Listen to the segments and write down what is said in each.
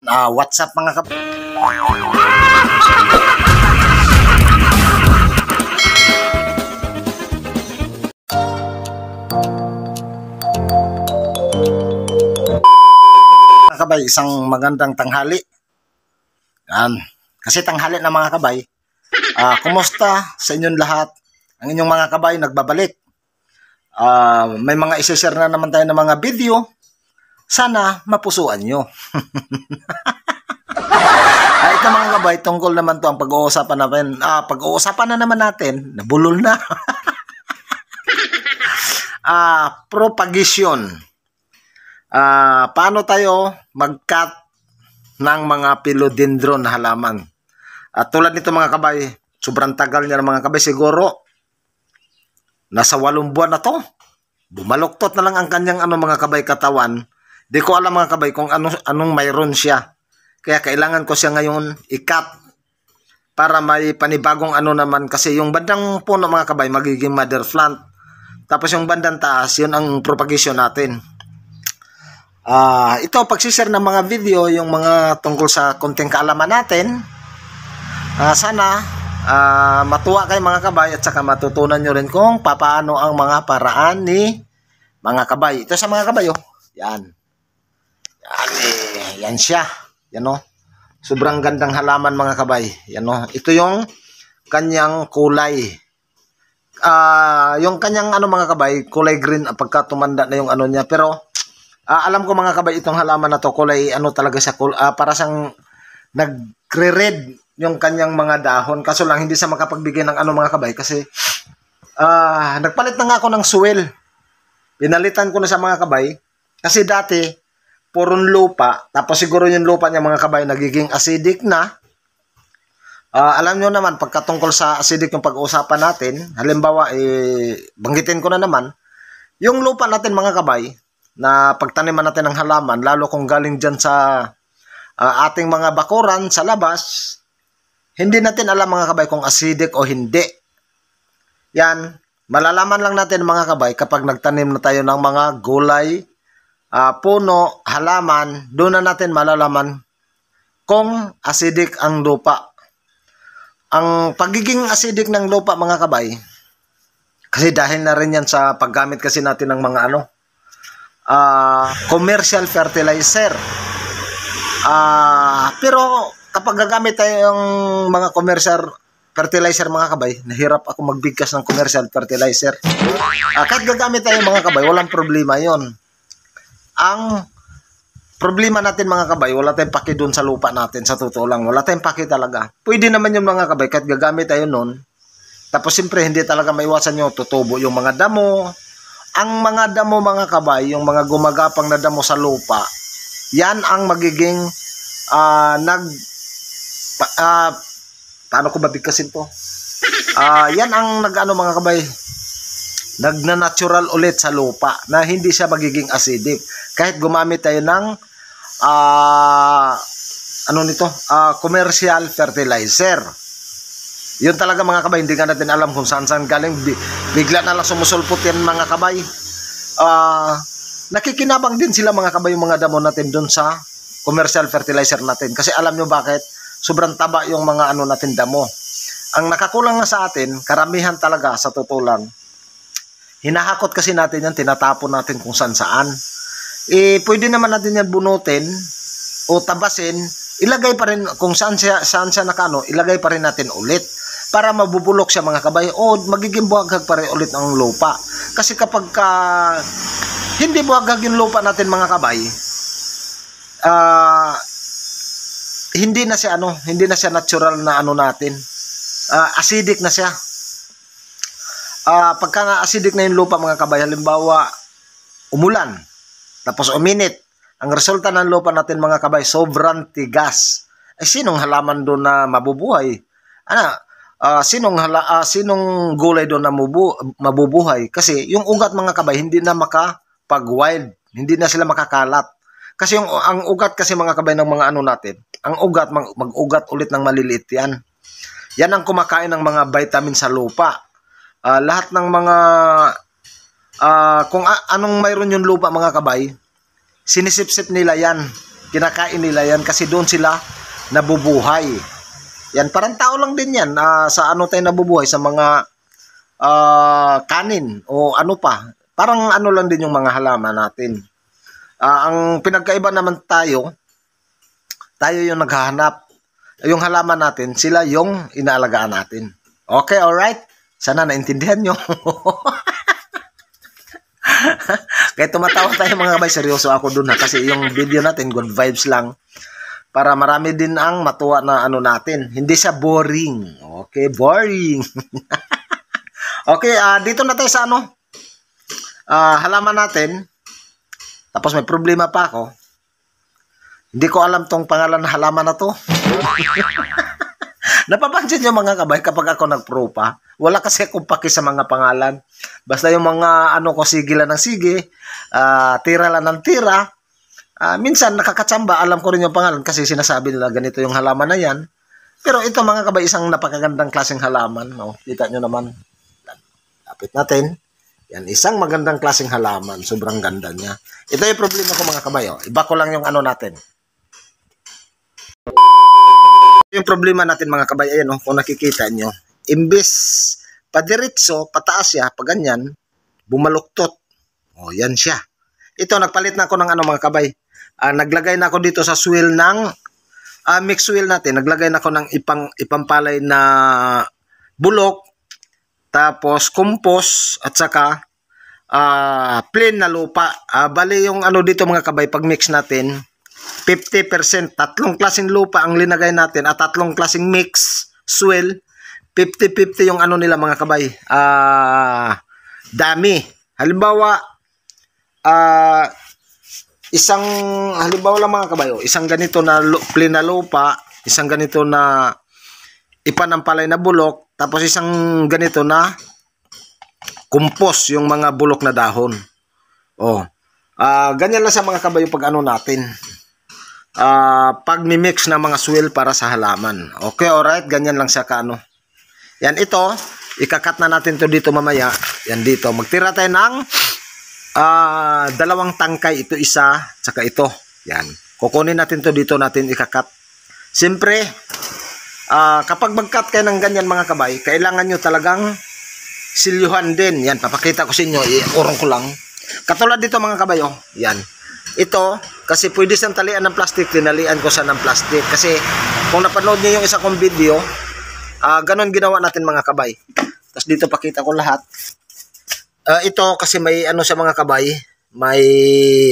What's up mga kap... Mga kabay, isang magandang tanghali. Yan. Kasi tanghali na mga kabay. Kumusta sa inyong lahat? Ang inyong mga kabay nagbabalik. May mga isi-share na naman tayo ng mga video. Sana mapusuan nyo. Ito mga kabay, tungkol naman to ang pag-uusapan natin. Pag-uusapan na naman natin, nabulol na. Propagation. Paano tayo mag-cut ng mga philodendron na halaman? Tulad nito mga kabay, sobrang tagal niya ng mga kabay, siguro nasa 8 buwan na to. Bumaluktot na lang ang kanyang mga kabay katawan. Di ko alam mga kabay kung anong mayroon siya. Kaya kailangan ko siya ngayon i-cut para may panibagong naman, kasi yung bandang puno mga kabay magiging mother plant. Tapos yung bandang taas, yun ang propagation natin. Ito, pagsishare ng mga video, yung mga tungkol sa konting kaalaman natin, sana matuwa kayo mga kabay at saka matutunan nyo rin kung paano ang mga paraan ni mga kabay. Ito sa mga kabay, yan. Yan siya. Yan sobrang gandang halaman mga kabay. Yan ito yung kanyang kulay. Yung kanyang mga kabay, kulay green pagka tumanda na yung niya. Pero alam ko mga kabay, itong halaman na to kulay talaga siya, para siyang nagre-red yung kanyang mga dahon. Kaso lang hindi siya makapagbigay ng mga kabay kasi nagpalit na nga ako ng soil. Pinalitan ko na sa mga kabay kasi dati purong lupa, tapos siguro yung lupa niya mga kabay nagiging acidic na. Alam nyo naman, pagkatungkol sa acidic yung pag-uusapan natin, halimbawa, banggitin ko na naman, yung lupa natin mga kabay, na pagtaniman natin ng halaman, lalo kung galing dyan sa ating mga bakuran sa labas, hindi natin alam mga kabay kung acidic o hindi. Yan, malalaman lang natin mga kabay kapag nagtanim na tayo ng mga gulay, puno, halaman, doon na natin malalaman kung acidic ang lupa. Ang pagiging acidic ng lupa mga kabay, kasi dahil na rin yan sa paggamit kasi natin ng mga commercial fertilizer. Pero kapag gagamit tayo ng mga commercial fertilizer mga kabay, nahirap ako magbigkas ng commercial fertilizer. Kahit gagamit tayo mga kabay, walang problema yon. Ang problema natin mga kabay, wala tayong paki doon sa lupa natin, sa totoo lang. Wala tayong paki talaga. Pwede naman yung mga kabay, kahit gagamit tayo nun. Tapos siyempre, hindi talaga maiwasan yung tutubo yung mga damo. Ang mga damo mga kabay, yung mga gumagapang na damo sa lupa, yan ang magiging paano ko babigkasin to? Yan ang mga kabay, nagna-natural ulit sa lupa na hindi siya magiging acidic kahit gumamit tayo ng commercial fertilizer. Yun talaga mga kabay, hindi ka natin alam kung saan galing, bigla na lang sumusulpot yan mga kabay. Nakikinabang din sila mga kabay, yung mga damo natin dun sa commercial fertilizer natin, kasi alam nyo bakit? Sobrang taba yung mga natin damo. Ang nakakulang na sa atin, karamihan talaga sa totoo lang, hinahakot kasi natin yan, tinatapon natin kung saan. Pwede naman natin yan bunutin o tabasin, ilagay pa rin kung saan siya ilagay pa rin natin ulit para mabubulok siya mga kabay, o magiging buhaghag pa rin ulit ang lupa. Kasi kapag hindi buhaghag yung lupa natin mga kabay, hindi na siya natural na natin, acidic na siya. Pagka nga acidic na yung lupa mga kabay, halimbawa umulan tapos uminit, ang resulta ng lupa natin mga kabay, sobrang tigas. Sinong halaman doon na mabubuhay? Sinong gulay doon na mabubuhay? Kasi yung ugat mga kabay hindi na makapag-wild, hindi na sila makakalat. Kasi ang ugat kasi mga kabay ng mga natin, ang ugat mag-ugat ulit ng maliliit yan. Yan ang kumakain ng mga vitamin sa lupa. Lahat ng mga kung anong mayroon yung lupa mga kabay, sinisip-sip nila yan. kinakain nila yan kasi doon sila nabubuhay. Yan, parang tao lang din yan. Sa ano tayo nabubuhay? Sa mga kanin o ano pa. Parang ano lang din yung mga halaman natin. Ang pinagkaiba naman tayo yung naghahanap. Yung halaman natin, sila yung inaalagaan natin. Okay, alright? Sana naintindihan nyo. Kaya tumatawa tayo mga kabay, seryoso ako dun ha. Kasi yung video natin, good vibes lang. Para marami din ang matuwa na ano natin. Hindi siya boring. Okay, boring. Okay, dito na tayo sa ano. Halaman natin. Tapos may problema pa ako. Hindi ko alam tong pangalan ng halaman na to. Napapansin nyo mga kabay kapag ako nagpropa, wala kasi akong paki sa mga pangalan. Basta yung mga ano ko, sige lang ng sige, tira lang ng tira. Minsan nakakatsamba, alam ko rin yung pangalan kasi sinasabi nila ganito yung halaman na yan. Pero ito mga kabay, isang napakagandang klaseng halaman. No? Kita nyo naman. Lapit natin. Yan, isang magandang klaseng halaman. Sobrang ganda niya. Ito yung problema ko mga kabay. Oh. Iba ko lang yung ano natin. Yung problema natin mga kabay, ayan kung nakikita nyo, imbes padiretso, pataas siya, pag ganyan, bumaluktot. O, yan siya. Ito, nagpalit na ako ng ano mga kabay. Naglagay na ako dito sa swell ng, mix swell natin, naglagay na ako ng ipampalay na bulok, tapos compost, at saka plain na lupa. Bali yung ano dito mga kabay, pag mix natin, 50%, tatlong klaseng lupa ang linagay natin at tatlong klaseng mix, swell, 50-50 yung ano nila mga kabay. Dami. Halimbawa, halimbawa lang mga kabay, isang ganito na plain na lupa, isang ganito na ipanampalay na bulok, tapos isang ganito na compost, yung mga bulok na dahon. Ganyan lang sa mga kabay yung pag ano natin. Pag mimix na mga swell para sa halaman. Okay, alright, ganyan lang siya kaano. Yan, ito, ikakat na natin to dito mamaya. Yan dito, magtira tayo ng dalawang tangkay. Ito isa, tsaka ito. Yan, kukunin natin to dito, natin ikakat. Siyempre, kapag mag-cut kayo ng ganyan mga kabay, kailangan nyo talagang silyuhan din. Yan, papakita ko sa inyo, iurong ko lang. Katulad dito mga kabay, yan. Ito, kasi pwede siyang talian ng plastic, tinalian ko siya ng plastic. Kasi kung napanood niyo yung isa kong video, ganon ginawa natin mga kabay. Tapos dito pakita ko lahat. Ito kasi may ano siya mga kabay, may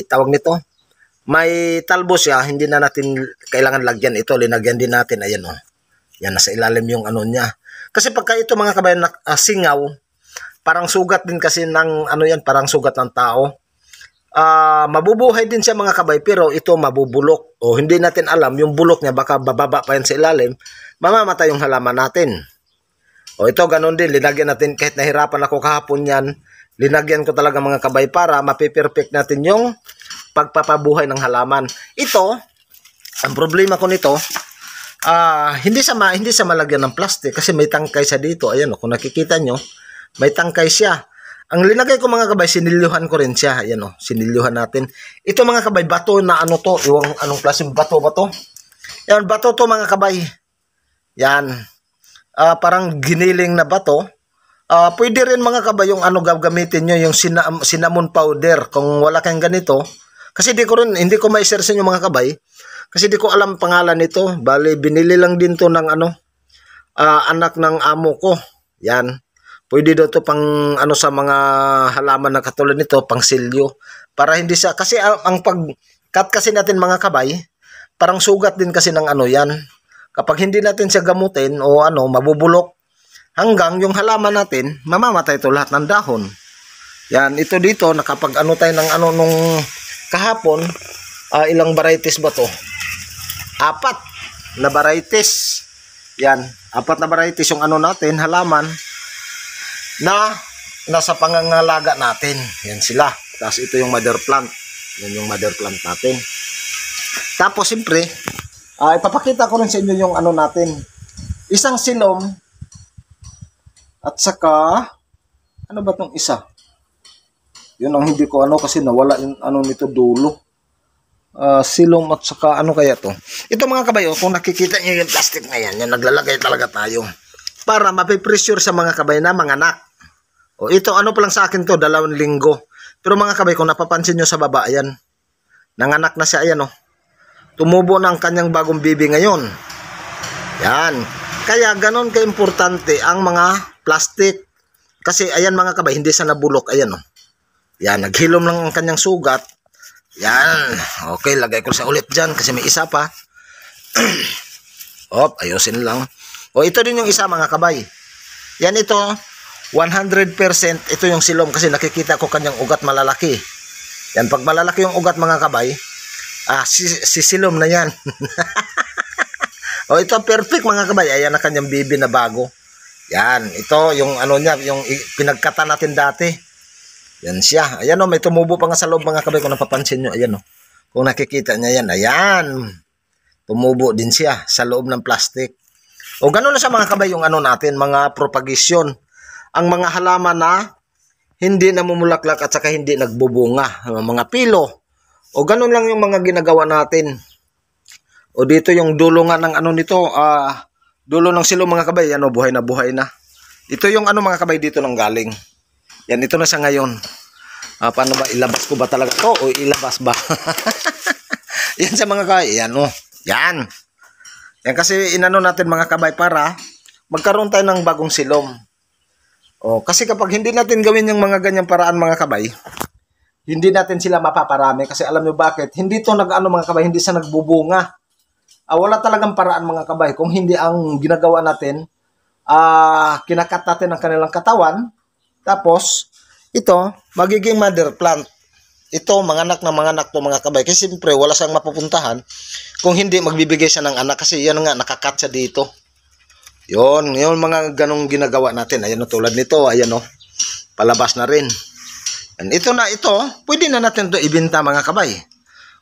tawag nito, may talbo siya, hindi na natin kailangan lagyan ito, linagyan din natin, ayan yan, nasa ilalim yung ano niya. Kasi pagka ito mga kabay, singaw, parang sugat din kasi ng ano yan, parang sugat ng tao. Mabubuhay din siya mga kabay, pero ito mabubulok. Hindi natin alam, yung bulok niya baka bababa pa yan sa ilalim, mamamatay yung halaman natin. Ito ganon din, linagyan natin, kahit nahirapan ako kahapon yan, linagyan ko talaga mga kabay para mapiperfect natin yung pagpapabuhay ng halaman. Ito, ang problema ko nito, hindi sa malagyan ng plastic kasi may tangkay siya dito. Ayan kung nakikita nyo, may tangkay siya. Ang linagay ko mga kabay, sinilyuhan ko rin siya. Ayan sinilyuhan natin. Ito mga kabay, bato na ano to, yung anong klaseng bato ba to? Yan, bato to mga kabay. Yan. Parang giniling na bato. Pwede rin mga kabay yung ano gagamitin nyo, yung cinnamon powder. Kung wala kayong ganito, kasi hindi ko ma-share sa inyo mga kabay. Kasi di ko alam pangalan nito. Bali, binili lang din to ng anak ng amo ko. Yan. Pwede daw to pang ano sa mga halaman na katulad nito, pang silyo. Para hindi siya, kasi ang pag-cut kasi natin mga kabay, parang sugat din kasi ng ano yan. Kapag hindi natin siya gamutin o mabubulok, hanggang yung halaman natin, mamamatay ito lahat ng dahon. Yan, ito dito, nakapag tayo ng nung kahapon, ilang varieties ba to? 4 na varieties. Yan, 4 na varieties yung natin, halaman, na nasa pangangalaga natin. Yan sila. Tapos ito yung mother plant. Yan yung mother plant natin. Tapos siyempre, ipapakita ko rin sa inyo yung natin. Isang silom at saka ano ba tong isa? Yun ang hindi ko kasi nawala yung nito dulo. silom at saka ano kaya to. Ito mga kabay, kung nakikita niyo yung plastic na yan, yung naglalagay talaga tayo para mapipressure sa mga kabay na manganak. Ito ano pa lang sa akin to, 2 linggo. Pero mga kabay, kung napapansin nyo sa baba, ayan, nanganak na siya, ayan tumubo na ang kanyang bagong bibi ngayon. Yan. Kaya ganon ka-importante ang mga plastic. Kasi ayan mga kabay, hindi sa nabulok, ayan Yan, naghilom lang ang kanyang sugat. Yan. Okay, lagay ko sa ulit dyan kasi may isa pa. Ayusin lang. Ito din yung isa mga kabay. Yan ito, 100% ito yung silom kasi nakikita ko kanyang ugat malalaki. Yan, pag malalaki yung ugat mga kabay, si silom na yan. Ito perfect mga kabay. Ayan na kanyang bibi na bago. Yan, ito yung ano niya, yung pinagkata natin dati. Yan siya. Ayan may tumubo pa nga sa loob mga kabay kung napapansin nyo. Ayan kung nakikita niya yan. Ayan. Tumubo din siya sa loob ng plastic. Ganun na sa mga kabay yung ano natin, mga propagation. Ang mga halaman na hindi namumulaklak at saka hindi nagbubunga. Mga pilo. Ganun lang yung mga ginagawa natin. Dito yung dulo nga ng ano nito, dulo ng silom mga kabay, buhay na buhay na. Ito yung ano mga kabay dito nang galing. Yan, ito na siya ngayon. Paano ba, ilabas ko ba talaga to o ilabas ba? Yan sa mga kabay, yan Yan. Yan kasi inano natin mga kabay para magkaroon tayo ng bagong silom. Kasi kapag hindi natin gawin yung mga ganyang paraan mga kabay, hindi natin sila mapaparami. Kasi alam nyo bakit? Hindi to nag-ano mga kabay, hindi sa nagbubunga. Wala talagang paraan mga kabay kung hindi ang ginagawa natin, kinakat natin ang kanilang katawan, tapos ito magiging mother plant. Ito manganak na manganak to mga kabay kasi siyempre wala siyang mapupuntahan kung hindi magbibigay siya ng anak kasi yan nga nakakat siya dito. Yun mga ganong ginagawa natin. Ayan tulad nito, ayan palabas na rin. And ito pwede na natin to ibenta mga kabay.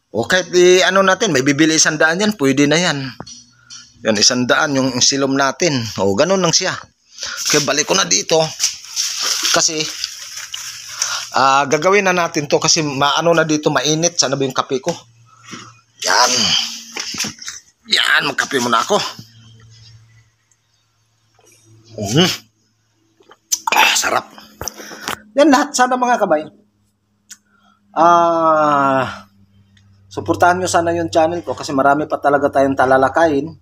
Kahit ano natin, may bibili 100 yan, pwede na yan. Yan, 100 yung silom natin. Ganun lang siya. Kaya balik ko na dito. Kasi, gagawin na natin to kasi maano na dito, mainit. Sana ba yung kape ko? Yan. Yan, magkape muna ako. Sarap. Yan lahat, sana mga kabay. Suportahan nyo sana yung channel ko kasi marami pa talaga tayong talalakayin,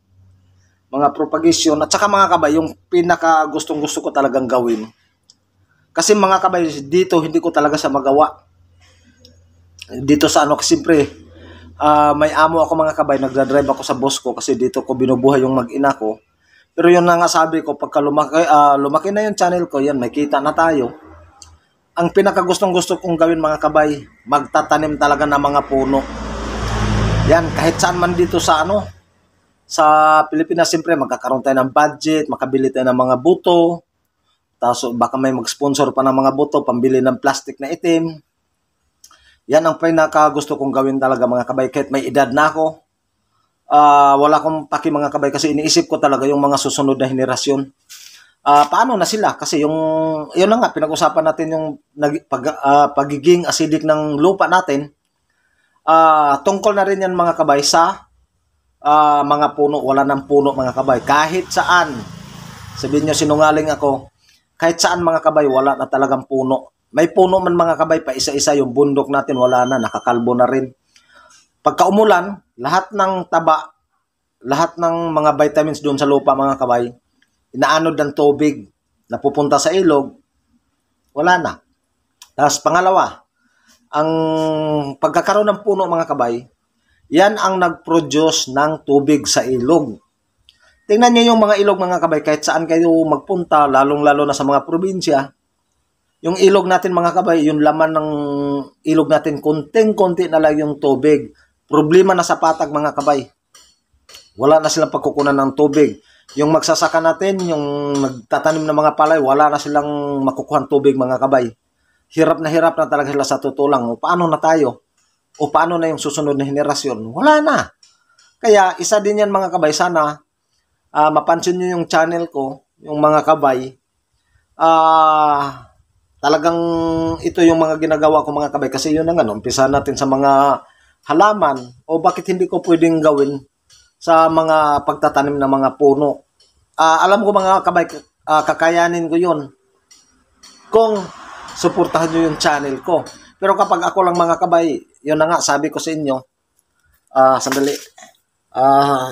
mga propagation at saka mga kabay yung pinaka gustong gusto ko talagang gawin kasi mga kabay dito hindi ko talaga sa magawa dito sa kasi siyempre may amo ako mga kabay, nagdadrive ako sa boss ko kasi dito ko binubuhay yung mag-ina ko. Pero yun na nga sabi ko, pagka lumaki na yung channel ko, yan may kita na tayo. Ang pinaka gustong gusto kong gawin mga kabay, magtatanim talaga ng mga puno. Yan, kahit saan man dito sa sa Pilipinas, siyempre magkakaroon tayo ng budget, makabili tayo ng mga buto, tapos baka may mag-sponsor pa ng mga buto, pambili ng plastic na itim. Yan ang pinaka gusto kong gawin talaga mga kabay, kahit may edad na ako. Wala akong paki mga kabay kasi iniisip ko talaga yung mga susunod na henerasyon. Paano na sila? Kasi yun na nga, pinag-usapan natin yung pagiging acidic ng lupa natin. Tungkol na rin yan mga kabay sa mga puno. Wala ng puno mga kabay. Kahit saan, sabihin nyo sinungaling ako, kahit saan mga kabay, wala na talagang puno. May puno man mga kabay, pa isa-isa yung bundok natin, wala na, nakakalbo na rin. Pagka umulan, lahat ng taba, lahat ng mga vitamins doon sa lupa mga kabay, inaanod ng tubig, napupunta sa ilog, wala na. Tapos pangalawa, ang pagkakaroon ng puno mga kabay, yan ang nag-produce ng tubig sa ilog. Tingnan niyo yung mga ilog mga kabay, kahit saan kayo magpunta, lalong-lalo na sa mga probinsya, yung ilog natin mga kabay, yung laman ng ilog natin, konting-konti na lang yung tubig. Problema na sa patag mga kabay. Wala na silang pagkukunan ng tubig. Yung magsasaka natin, yung nagtatanim ng mga palay, wala na silang makukuhan tubig mga kabay. Hirap na talaga sila sa tutulang. Paano na tayo? Paano na yung susunod na henerasyon? Wala na. Kaya isa din yan mga kabay. Sana mapansin nyo yung channel ko, yung mga kabay. Talagang ito yung mga ginagawa ko mga kabay. Kasi yun na nga, umpisa natin sa mga halaman o bakit hindi ko pwedeng gawin sa mga pagtatanim ng mga puno. Alam ko mga kabay, kakayanin ko yun kung suportahan nyo yung channel ko. Pero kapag ako lang mga kabay, yun na nga, sabi ko sa inyo, sandali,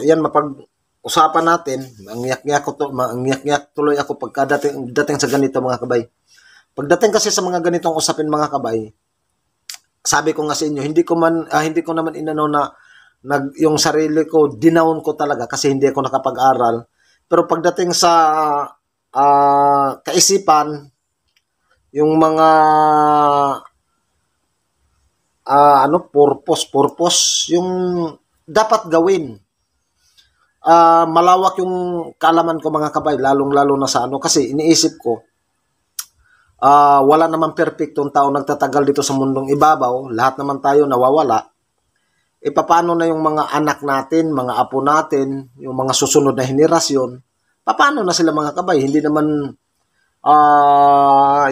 yan mapag-usapan natin, mangiyak-ngiyak tuloy ako dating sa ganito mga kabay. Pagdating kasi sa mga ganitong usapin mga kabay, sabi ko nga sa inyo, hindi ko naman inano na yung sarili ko, dinown ko talaga kasi hindi ako nakapag-aral. Pero pagdating sa kaisipan, yung mga purpose, yung dapat gawin. Malawak yung kaalaman ko mga kabay, lalong-lalo na sa kasi iniisip ko, wala naman perfectong tao nagtatagal dito sa mundong ibabaw, lahat naman tayo nawawala. Paano na yung mga anak natin, mga apo natin, yung mga susunod na henerasyon, paano na sila mga kabay? Hindi naman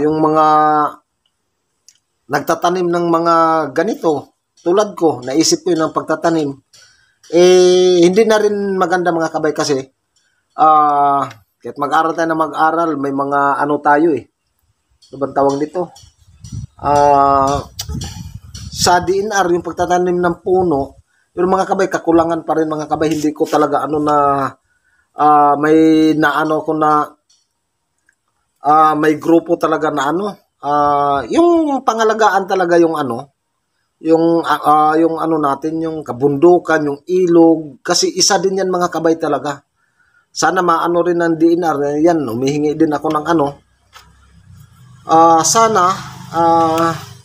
yung mga nagtatanim ng mga ganito, tulad ko, naisip ko yun ang pagtatanim. Hindi na rin maganda mga kabay kasi, kahit mag-aral tayo na mag-aral, may mga tayo ano bang tawag dito? Sa DNR, yung pagtatanim ng puno, pero mga kabay, kakulangan pa rin mga kabay, hindi ko talaga may naano ko na may grupo talaga na yung pangalagaan talaga yung yung natin, yung kabundukan, yung ilog, kasi isa din yan mga kabay talaga. Sana maano rin ng DNR, yan, humihingi din ako ng sana,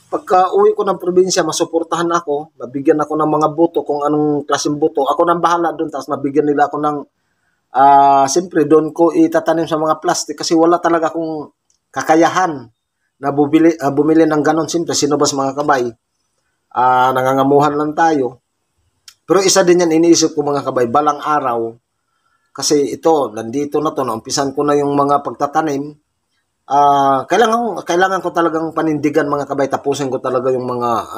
pagka uwi ko ng probinsya, masuportahan ako, mabigyan ako ng mga buto, kung anong klaseng buto. Ako nang bahala doon, tapos mabigyan nila ako ng, siyempre, doon ko itatanim sa mga plastic kasi wala talaga akong kakayahan na bumili ng ganon. Siyempre, sino ba mga kabay? Nangangamuhan lang tayo. Pero isa din yan, iniisip ko mga kabay, balang araw, kasi ito, nandito na to, naumpisan ko na yung mga pagtatanim. Kailangan ko talagang panindigan mga kabay, tapusin ko talaga yung mga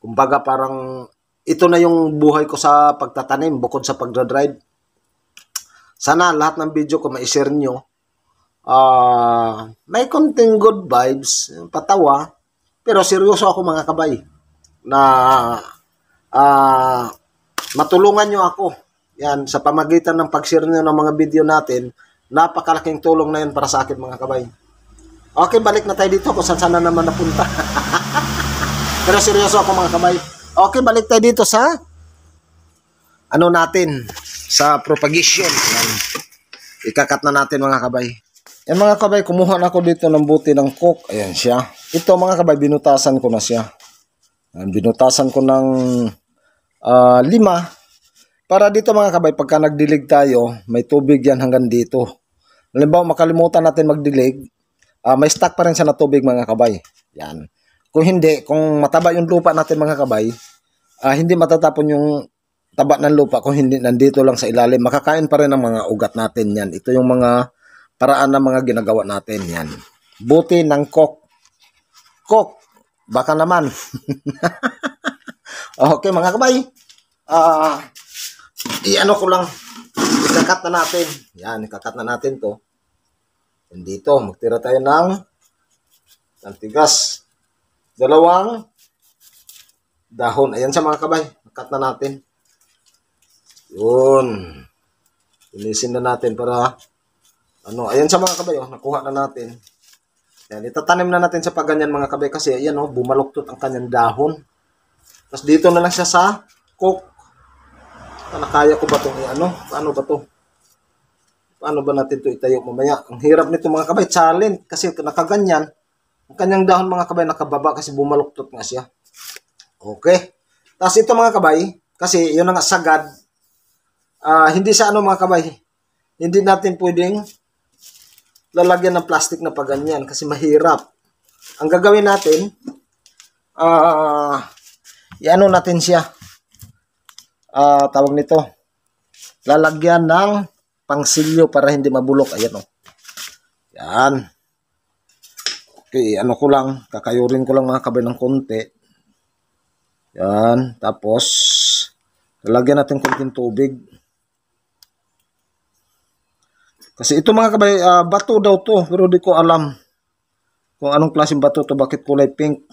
kumbaga parang ito na yung buhay ko sa pagtatanim bukod sa pagdadrive. Sana lahat ng video ko ma-share nyo. May konting good vibes, patawa, pero seryoso ako mga kabay na matulungan nyo ako. Yan, sa pamagitan ng pag-share nyo ng mga video natin, napakalaking tulong na yun para sa akin mga kabay. Okay, balik na tayo dito kung saan sana naman napunta. Pero seryoso ako mga kabay. Okay, balik tayo dito sa natin, sa propagation. Yan. Ikakat na natin mga kabay. Yan mga kabay, kumuha na ako dito ng buti ng coke. Ayan siya. Ito mga kabay, binutasan ko na siya. Binutasan ko ng 5. Para dito mga kabay, pagka nagdilig tayo, may tubig yan hanggang dito. Halimbawa, makalimutan natin magdilig, may stock pa rin siya na tubig mga kabay. Yan. Kung hindi, kung mataba yung lupa natin mga kabay, hindi matatapon yung taba ng lupa kung hindi nandito lang sa ilalim. Makakain pa rin ang mga ugat natin yan. Ito yung mga paraan ng mga ginagawa natin yan. Buti ng coke. Coke, baka naman. Okay mga kabay. I-ano ko lang. Ikakat na natin. Yan, ikakat na natin to. And dito, magtira tayo ng tigas. 2 dahon. Ayan sa mga kabay. Ikat na natin. Yun. Ilisin na natin para ayan sa mga kabay. Nakuha na natin. Yan, itatanim na natin sa pagganyan mga kabay kasi ayan bumaluktot ang kanyang dahon. Tapos dito na lang siya sa coke. Kaya ko ba itong paano ba to? Paano ba natin ito itayo mamaya? Ang hirap nito mga kabay, challenge kasi nakaganyan. Ang kanyang dahon mga kabay nakababa kasi bumaluktot nga siya. Okay. Tapos ito mga kabay, kasi yun nga sagad, hindi sa mga kabay, hindi natin pwedeng lalagyan ng plastic na paganyan kasi mahirap. Ang gagawin natin, natin siya. Tawag nito, lalagyan ng pangsilyo para hindi mabulok. Ayan Yan. Okay, ko lang, kakayurin ko lang mga kabay ng konti. Yan. Tapos, lalagyan natin konting tubig. Kasi ito mga kabay, bato daw to. Pero di ko alam kung anong klaseng bato to. Bakit kulay pink?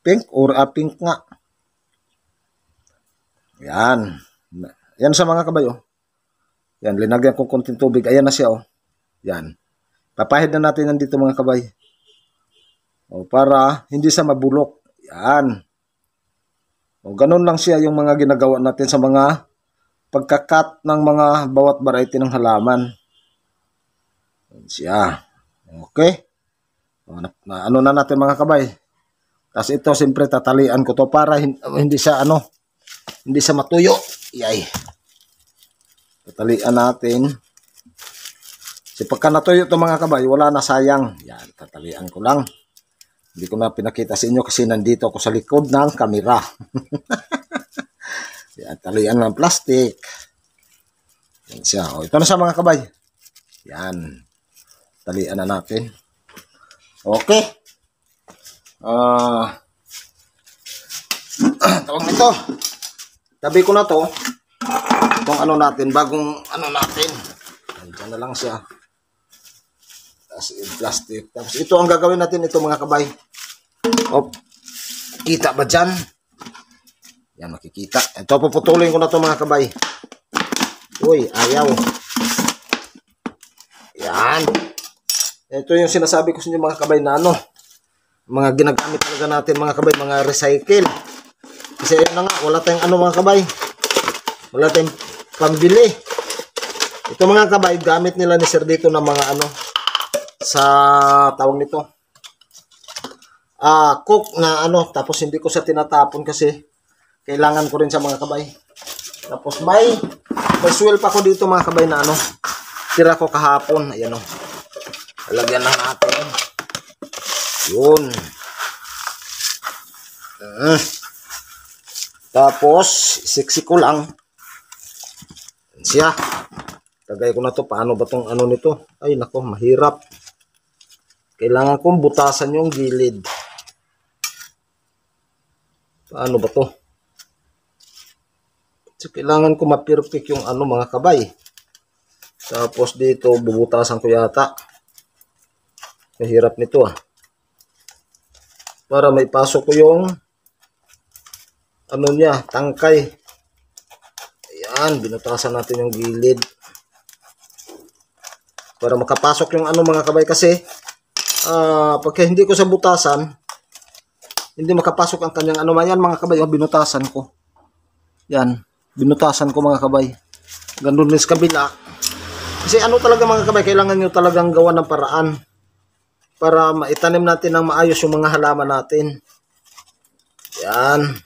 Pink or pink nga. Yan. Yan sa mga kabay, oh. Yan, linagyan ko konting tubig. Ayan na siya, oh. Yan. Papahid na natin yan dito mga kabay. O, para hindi sa mabulok. Yan. O, ganun lang siya yung mga ginagawa natin sa mga pagkakat ng mga bawat variety ng halaman. Yan siya. Okay. O, ano na natin mga kabay. Tapos ito, siyempre tatalian ko to para hindi siya hindi siya matuyo. Yay. Tatalian natin. Kasi pagka natuyo to mga kabay, wala na, sayang. Yan, tatalian ko lang. Hindi ko na pinakita sa inyo kasi nandito ako sa likod ng kamera. Yan, talian ng plastic. Yan siya. O, ito na siya mga kabay. Yan. Talian na natin. Okay. Tawag nito. Tabi ko na to. Itong ano natin, bagong ano natin. Diyan na lang siya. Tapos plastic. Tapos ito ang gagawin natin, ito mga kabay. O, kita ba dyan? Yan, makikita. Ito, puputulin ko na to mga kabay. Uy, ayaw. Yan. Ito yung sinasabi ko sa inyo mga kabay na mga ginagamit talaga natin mga kabay, mga recycle. Kasi ayun na nga, wala tayong mga kabay. Wala tayong pambili. Ito mga kabay, gamit nila ni Sir dito ng mga sa tawag nito. Cook na tapos hindi ko siya tinatapon kasi kailangan ko rin sa mga kabay. Tapos may swell pa ko dito mga kabay na tira ko kahapon. Ayan o. Lalagyan na natin. Yun. Tapos, siksi ko lang. Yan siya. Tagay ko na to. Paano ba tong nito? Ay, nako, mahirap. Kailangan kong butasan yung gilid. Paano ba to? So, kailangan ko ma-perfect yung mga kabay. Tapos dito, bubutasan ko yata. Mahirap nito para maipasok ko yung niya, tangkay. Ayan, binutasan natin yung gilid. Para makapasok yung mga kabay kasi pagka hindi ko sa butasan, hindi makapasok ang kanyang yan mga kabay. Binutasan ko. Yan, binutasan ko mga kabay. Ganun din sa kabila. Kasi talaga mga kabay, kailangan nyo talagang gawa ng paraan para maitanim natin ng maayos yung mga halaman natin. Yan.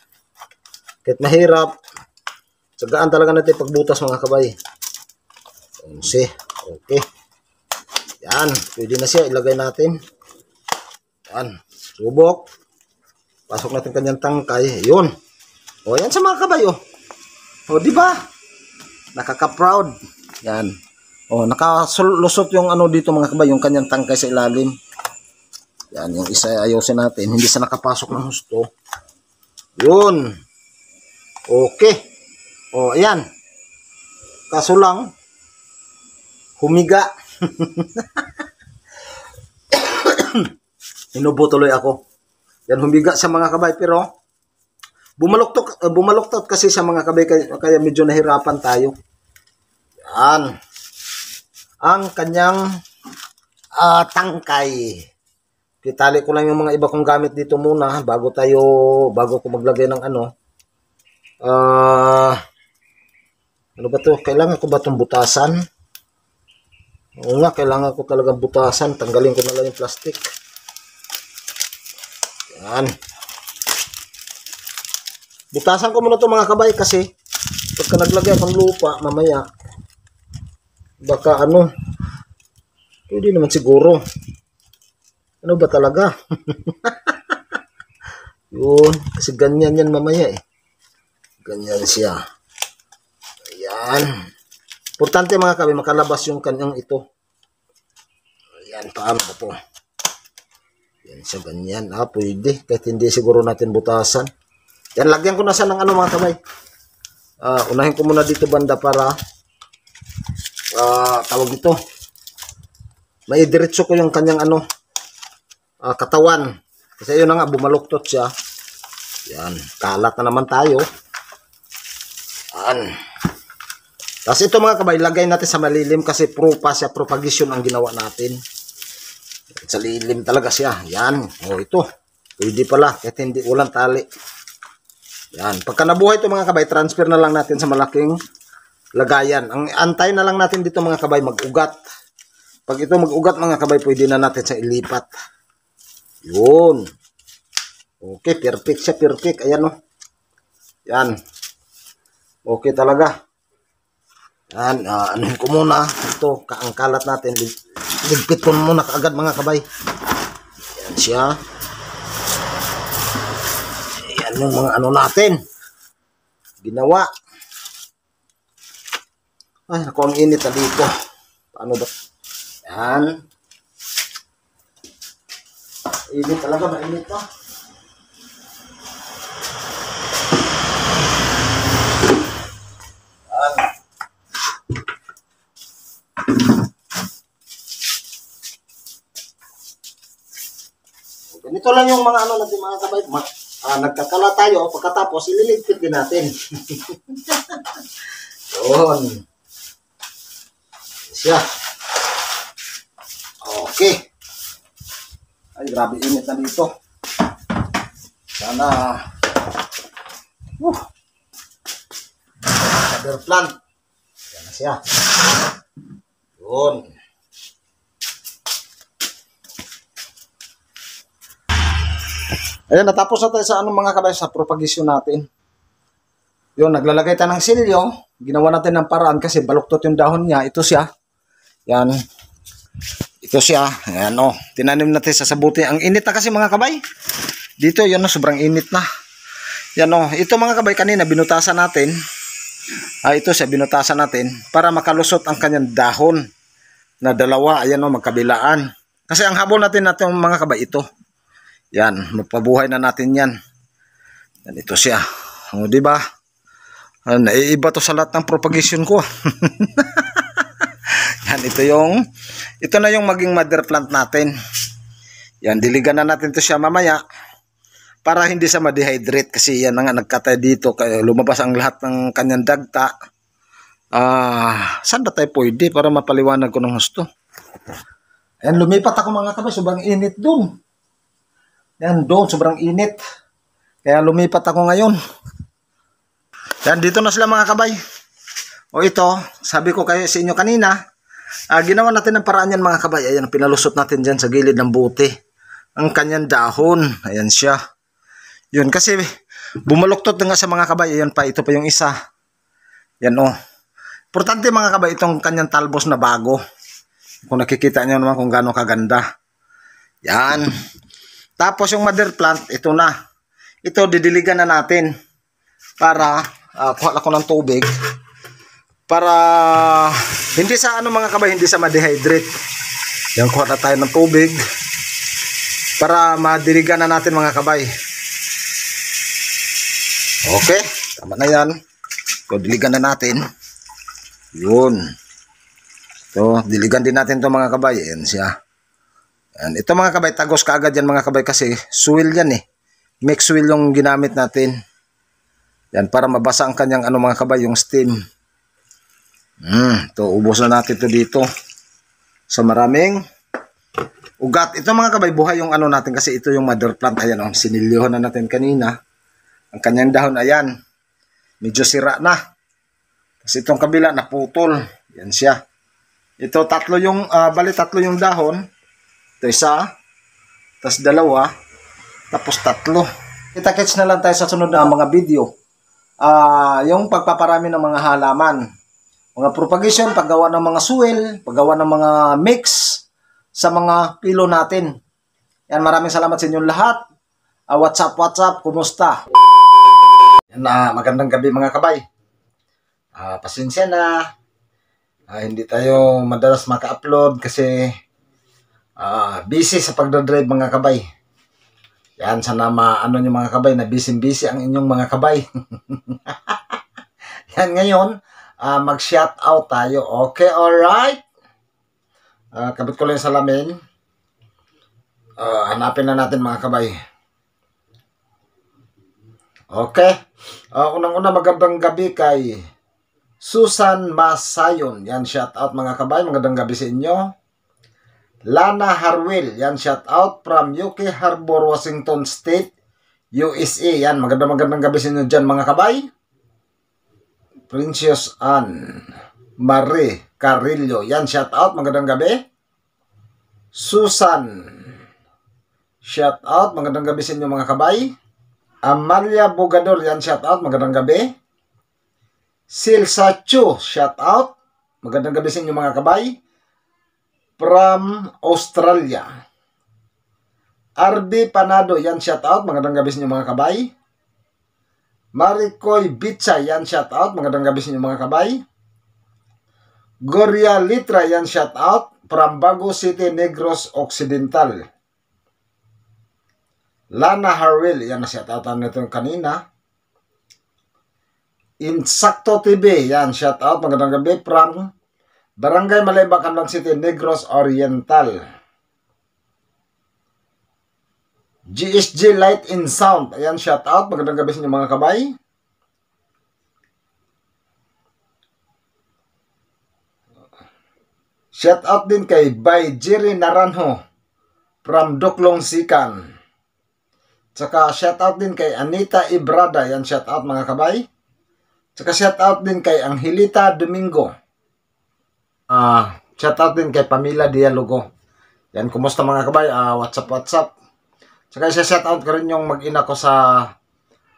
Kahit mahirap, sagaan talaga natin pagbutas mga kabay. Okay. Yan. Pwede na siya. Ilagay natin. Yan. Subok. Pasok natin kanyang tangkay. Yun. O, yan sa mga kabay. O, diba? Nakaka-proud. Yan. O, nakalusot yung dito mga kabay. Yung kanyang tangkay sa ilalim. Yan, yung isa ayusin natin. Hindi siya nakapasok ng husto. Yun. Okay. O, ayan. Kaso lang, humiga. Inubo tuloy ako. Yan, humiga sa mga kabay. Pero, bumaluktot kasi sa mga kabay. Kaya medyo nahirapan tayo. Yan. Ang kanyang tangkay. Kitali ko lang yung mga iba kong gamit dito muna bago ko maglagay ng ano ba to? Kailangan ko ba itong butasan? Oo nga, kailangan ko talagang butasan. Tanggalin ko na lang yung plastic. Yan. Butasan ko muna ito mga kabay kasi pagka naglagay akong lupa mamaya baka pwede naman siguro. Ano ba talaga? Yun. Kasi ganyan yan mamaya Ganyan siya. Ayan. Importante mga kabay, makalabas yung kanyang ito. Ayan. Paano ba ito? Yan siya ganyan. Pwede. Kahit hindi siguro natin butasan. Yan, lagyan ko na siya ng ano mga kabay. Unahin ko muna dito banda para tawag dito. May diretso ko yung kanyang ano katawan. Kasi yun na nga, bumaluktot siya. Yan, kalat na naman tayo. Yan. Tapos ito mga kabay, lagay natin sa malilim kasi propa siya, propagation ang ginawa natin. Sa lilim talaga siya. Yan. O ito. Pwede pala. Kahit hindi, walang tali. Yan. Pagka nabuhay ito mga kabay, transfer na lang natin sa malaking lagayan. Ang antay na lang natin dito mga kabay, mag-ugat. Pag ito mag-ugat mga kabay, pwede na natin sa ilipat. Yun. Okay, perfect siya, perfect. Ayan o. Yan. Okay talaga. Yan, anuhin ko muna. Ito, ang kalat natin. Ligpit ko muna kaagad mga kabay. Yan siya. Yan yung mga ano natin. Ginawa. Ay, ako ang init na dito. Paano ba? Yan. Init talaga, mainit pa. Ganito lang yung mga ano natin mga kabay. Nagkakala tayo, pagkatapos ililigpit din natin. Yun. Siya. Okay. Ay, grabe init na dito. Sana other plant. Yan na siya. Yun. Ayan, natapos na tayo sa anong mga kabay sa propagation natin. Yun, naglalagay tayo ng silyo. Ginawa natin ng paraan kasi baluktot yung dahon niya. Ito siya. Yan. Ito siya. Ayan o. Tinanim natin sa sabuti. Ang init na kasi mga kabay. Dito, yan o. Sobrang init na. Yan o. Ito mga kabay kanina, binutasan natin. Ito siya, binutasan natin. Para makalusot ang kanyang dahon. Na dalawa. Ayan o, magkabilaan. Kasi ang habol natin mga kabay, ito. Yan, magpabuhay na natin yan. Yan, ito siya. O, diba? Naiiba to sa lahat ng propagation ko. Yan, ito na yung maging mother plant natin. Yan, diligan na natin to siya mamaya. Para hindi siya ma-dehydrate. Kasi yan na nga, nagkatay dito. Kaya lumabas ang lahat ng kanyang dagta. Saan ba tayo pwede? Para mapaliwanag ko ng gusto. Ayan, lumipat ako mga kabay. Sobrang init doon. Yan, doon, sobrang init. Kaya lumipat ako ngayon. Yan, dito na sila mga kabay. O ito, sabi ko kayo sa inyo kanina, ginawa natin ng paraan yan mga kabay. Ayan, pinalusot natin dyan sa gilid ng buti. Ang kanyang dahon. Ayan siya. Yun, kasi bumaluktot nga sa mga kabay. Ayan pa, ito pa yung isa. Yan o. Importante mga kabay, itong kanyang talbos na bago. Kung nakikita nyo naman kung gaano kaganda. Yan. Tapos yung mother plant, ito na. Ito, didiligan na natin. Para, kuha ako ng tubig. Para, hindi sa ano mga kabay, hindi sa ma-dehydrate. Yan, kuha na tayo ng tubig. Para madiligan na natin mga kabay. Okay, tama na yan. So, diligan na natin. Yun. So, diligan din natin ito mga kabay. Ayan siya. Yan. Ito mga kabay, tagos kaagad yan mga kabay kasi soil yan eh. Mix soil yung ginamit natin. Yan, para mabasa ang kanyang ano mga kabay, yung stem. Ito, ubos na natin ito dito. So maraming ugat. Ito mga kabay, buhay yung ano natin kasi ito yung mother plant. Ayan o, sinilyohan na natin kanina. Ang kanyang dahon, ayan. Medyo sira na. Kasi itong kabila, naputol. Yan siya. Ito, tatlo yung dahon. Ito isa, tapos dalawa, tapos tatlo. Kita-kits na lang tayo sa sunod na mga video. Yung pagpaparami ng mga halaman. Mga propagation, paggawa ng mga soil, paggawa ng mga mix sa mga pilo natin. Yan, maraming salamat sa inyong lahat. What's up, kumusta? Yan, magandang gabi mga kabay. Pasensya na. Hindi tayo madalas maka-upload kasi busy sa pagdadrive mga kabay. Yan, sana ano nyo mga kabay, na busy-busy ang inyong mga kabay. Yan, ngayon, mag-shout out tayo. Okay, alright. Kabit ko lang yung salamin. Hanapin na natin mga kabay. Okay. Unang-una, magandang gabi kay Susan Masayon. Yan, shout out mga kabay. Magandang gabi sa inyo. Lana Harwell. Yan, shout out from UK Harbor, Washington State, USA. Yan, magandang gabi sa inyo dyan mga kabay. Princess Anne Marie Carillo. Yan, shout out. Magandang gabi. Susan. Shout out. Magandang gabi sa inyo mga kabay. Amalia Bogador. Yan, shout out. Magandang gabi. Silsa Chu. Shout out. Magandang gabi sa inyo mga kabay. From Australia. RB Panado. Yan, shout out. Magandang gabi sa inyo mga kabay. Maricoy Bitsa. Yan, shout out. Magandang gabi sa inyo mga kabay. Goria Litra. Yan, shout out. From Bago City, Negros Occidental. Lana Harwell. Yan, na-shout out nito kanina. Insakto TV. Yan, shout out. Magandang gabi. From Barangay Malay, Bacanang City, Negros Oriental. GSG Light and Sound. Ayan, shout out. Magandang gabi sa inyo mga kabay. Shout out din kay Bay Jerry Naranjo from Duklong Sikan. Tsaka shout out din kay Anita Ibrada. Ayan, shout out mga kabay. Tsaka shout out din kay Angelita Domingo. Shout out din kay Pamela Dialogo. Yan, kumusta mga kabay? WhatsApp. Tsaka shout out ko rin yung mag-ina ko sa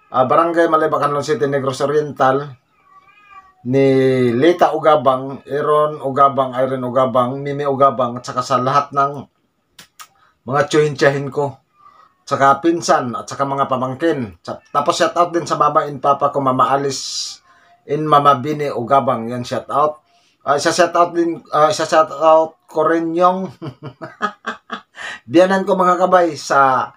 Barangay Malay, Bacanang City, Negros Oriental, ni Lita Ugabang, Aaron Ugabang, Irene Ugabang, Mimi Ugabang, at saka sa lahat ng mga tsuhin-tsahin ko, tsaka pinsan, at saka mga pamangkin. Tapos shout out din sa mama and papa ko, Mama Alice in Mama Bini Ugabang. Yan, shout out. Shout out ko rin yung biyanan ko mga kabay sa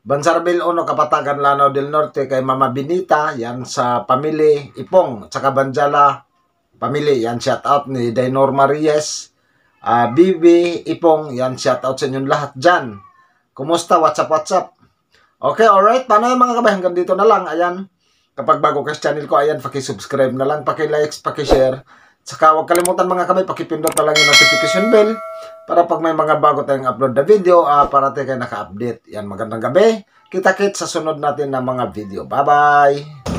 Bansarbil Uno, Kapatagan, Lanao del Norte, kay Mama Binita. Yan, sa pamili Ipong, tsaka Banjala pamili. Yan, shout out ni Dainor Marias, Bibi Ipong. Yan, shout out sa inyong lahat dyan. Kumusta? WhatsApp. Okay, alright. Paano yung mga kabay? Hanggang dito na lang. Ayan, kapag bago ka sa channel ko, ayan, pakisubscribe na lang, pakilike, pakishare. Saka huwag kalimutan mga kabay, pakipindot na lang yung notification bell para pag may mga bago tayong upload na video, para tayo kayo naka-update. Yan, magandang gabi. Kita-kits sa sunod natin na mga video. Bye-bye!